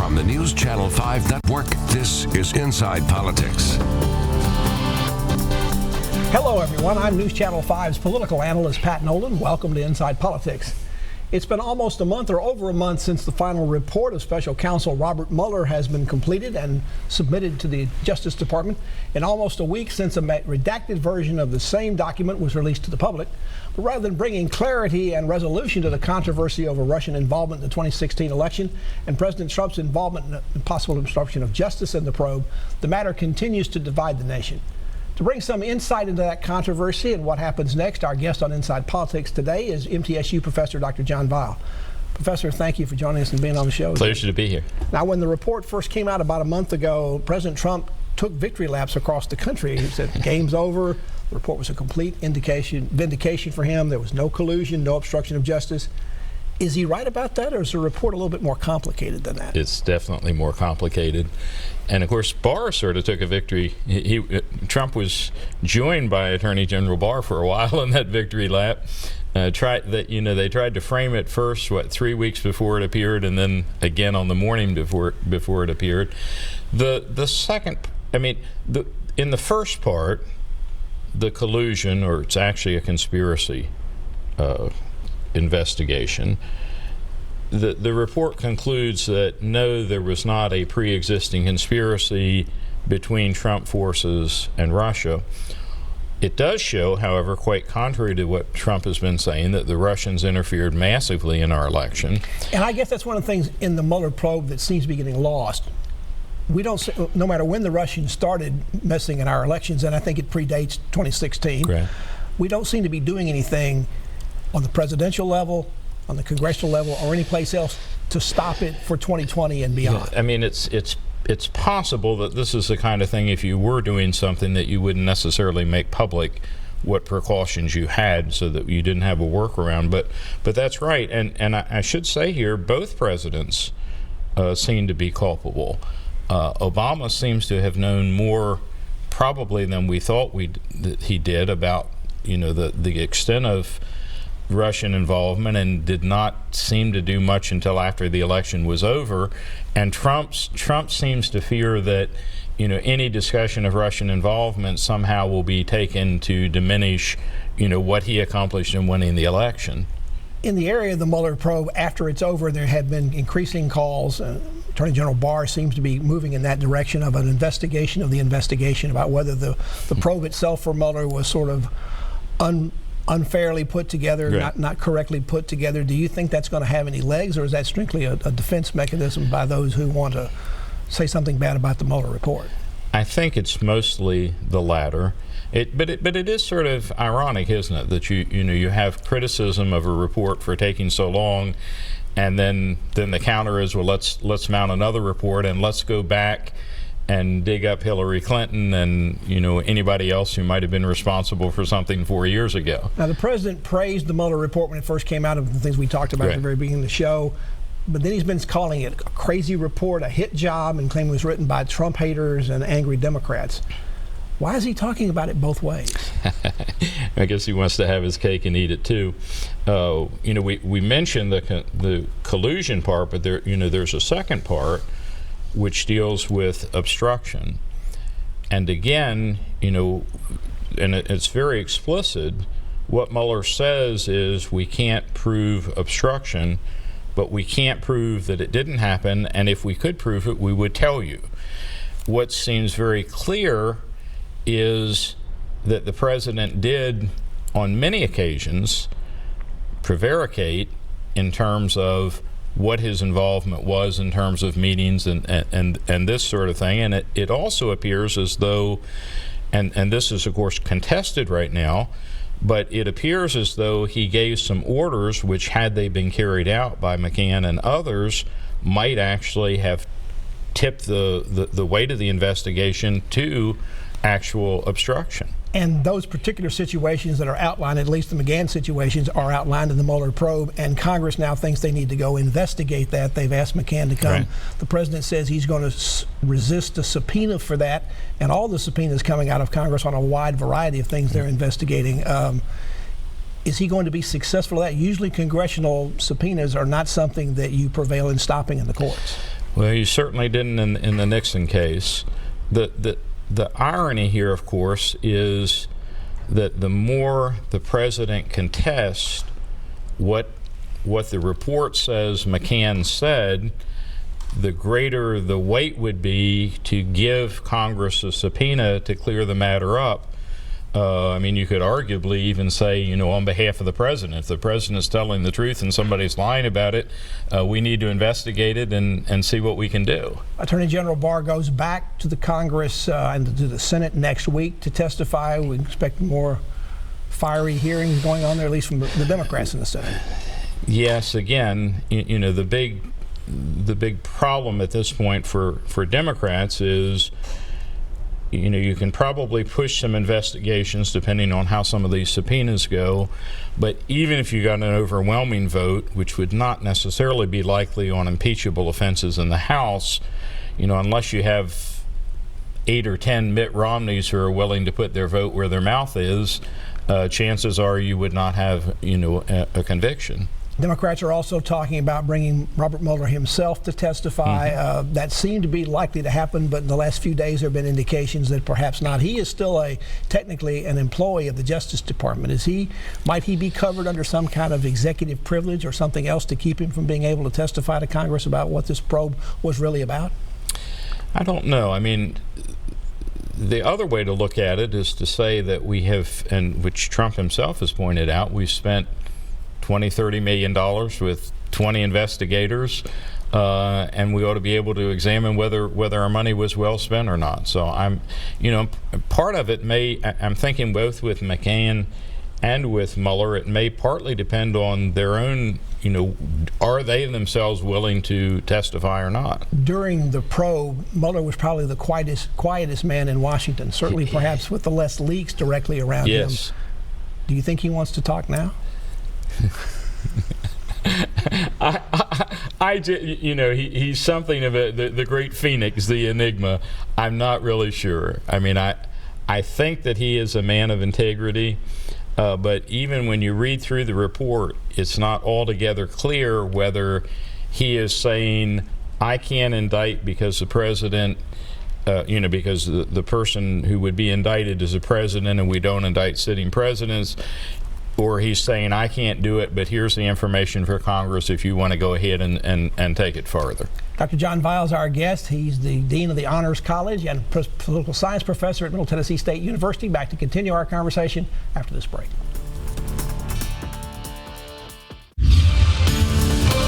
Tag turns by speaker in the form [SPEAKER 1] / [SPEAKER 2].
[SPEAKER 1] From the News Channel 5 Network, this is Inside Politics.
[SPEAKER 2] Hello, everyone. I'm News Channel 5's political analyst, Pat Nolan. Welcome to Inside Politics. It's been almost a month or over a month since the final report of Special Counsel Robert Mueller has been completed and submitted to the Justice Department, and almost a week since a redacted version of the same document was released to the public. But rather than bringing clarity and resolution to the controversy over Russian involvement in the 2016 election and President Trump's involvement in the possible obstruction of justice in the probe, the matter continues to divide the nation. To bring some insight into that controversy and what happens next, our guest on Inside Politics today is MTSU Professor Dr. John Weil. Professor, thank you for joining us and being on the show.
[SPEAKER 3] Pleasure to be here.
[SPEAKER 2] Now, when the report first came out about a month ago, President Trump took victory laps across the country. He said, game's over. The report was a complete vindication for him. There was no collusion, no obstruction of justice. Is he right about that, or is the report a little bit more complicated than that?
[SPEAKER 3] It's definitely more complicated. And of course, Barr sort of took a victory. Trump was joined by Attorney General Barr for a while in that victory lap. They tried to frame it first, 3 weeks before it appeared, and then again on the morning before it appeared. The second, in the first part, the collusion, or it's actually a conspiracy investigation. The report concludes that no, there was not a pre-existing conspiracy between Trump forces and Russia. It does show, however, quite contrary to what Trump has been saying, that the Russians interfered massively in our election.
[SPEAKER 2] And I guess that's one of the things in the Mueller probe that seems to be getting lost. We don't, no matter when the Russians started messing in our elections, and I think it predates 2016,
[SPEAKER 3] right,
[SPEAKER 2] we don't seem to be doing anything on the presidential level, on the congressional level, or any place else to stop it for 2020 and beyond.
[SPEAKER 3] Yeah, it's possible that this is the kind of thing, if you were doing something, that you wouldn't necessarily make public what precautions you had so that you didn't have a workaround. But that's right. And I should say here, both presidents seem to be culpable. Obama seems to have known more probably than we thought that he did about the extent of Russian involvement, and did not seem to do much until after the election was over. And Trump seems to fear that any discussion of Russian involvement somehow will be taken to diminish what he accomplished in winning the election.
[SPEAKER 2] In the area of the Mueller probe, after it's over, there have been increasing calls. Attorney General Barr seems to be moving in that direction of an investigation of the investigation, about whether the probe itself for Mueller was sort of unfairly put together, right, not correctly put together. Do you think that's going to have any legs, or is that strictly a defense mechanism by those who want to say something bad about the Mueller report?
[SPEAKER 3] I think it's mostly the latter. But it is sort of ironic, isn't it, that you have criticism of a report for taking so long, and then the counter is, well, let's mount another report, and let's go back and dig up Hillary Clinton and anybody else who might have been responsible for something 4 years ago.
[SPEAKER 2] Now, the president praised the Mueller report when it first came out, of the things we talked about, right, at the very beginning of the show. But then he's been calling it a crazy report, a hit job, and claiming it was written by Trump haters and angry Democrats. Why is he talking about it both ways?
[SPEAKER 3] I guess he wants to have his cake and eat it too. We mentioned the collusion part, but there's a second part which deals with obstruction. And again, and it's very explicit. What Mueller says is we can't prove obstruction, but we can't prove that it didn't happen, and if we could prove it, we would tell you. What seems very clear is that the president did, on many occasions, prevaricate in terms of what his involvement was in terms of meetings and this sort of thing. And it also appears as though, and this is of course contested right now, but it appears as though he gave some orders which, had they been carried out by McCann and others, might actually have tipped the weight of the investigation to actual obstruction.
[SPEAKER 2] And those particular situations that are outlined, at least the McGahn situations, are outlined in the Mueller probe, and Congress now thinks they need to go investigate that. They've asked McCann to come. Right. The president says he's going to resist a subpoena for that, and all the subpoenas coming out of Congress on a wide variety of things they're investigating. Is he going to be successful at that? Usually congressional subpoenas are not something that you prevail in stopping in the courts.
[SPEAKER 3] Well, you certainly didn't in the Nixon case. The irony here, of course, is that the more the president contests what the report says McCann said, the greater the weight would be to give Congress a subpoena to clear the matter up. I mean, you could arguably even say, on behalf of the president, if the president's telling the truth and somebody's lying about it, we need to investigate it and see what we can do. Attorney
[SPEAKER 2] General Barr goes back to the Congress and to the Senate next week to testify. We expect more fiery hearings going on there, at least from the Democrats in the Senate.
[SPEAKER 3] Yes, again, the big problem at this point for Democrats is, you can probably push some investigations depending on how some of these subpoenas go, but even if you got an overwhelming vote, which would not necessarily be likely on impeachable offenses in the House, unless you have 8 or 10 Mitt Romneys who are willing to put their vote where their mouth is, chances are you would not have, a conviction.
[SPEAKER 2] Democrats are also talking about bringing Robert Mueller himself to testify. That seemed to be likely to happen, but in the last few days there have been indications that perhaps not. He is still technically an employee of the Justice Department. Might he be covered under some kind of executive privilege or something else to keep him from being able to testify to Congress about what this probe was really about?
[SPEAKER 3] I don't know. I mean, the other way to look at it is to say that we have, and which Trump himself has pointed out, we've spent $20–30 million with 20 investigators, and we ought to be able to examine whether our money was well spent or not. So part of it I'm thinking both with McCann and with Mueller, it may partly depend on their own, are they themselves willing to testify or not?
[SPEAKER 2] During the probe, Mueller was probably the quietest man in Washington, certainly perhaps with the less leaks directly around him. Do you think he wants to talk now?
[SPEAKER 3] He's something of the great phoenix, the enigma. I'm not really sure. I mean, I think that he is a man of integrity, but even when you read through the report, it's not altogether clear whether he is saying, I can't indict because the president, because the person who would be indicted is a president and we don't indict sitting presidents, or he's saying, I can't do it, but here's the information for Congress if you want to go ahead and take it further.
[SPEAKER 2] Dr. John Viles, our guest. He's the Dean of the Honors College and Political Science Professor at Middle Tennessee State University. Back to continue our conversation after this break.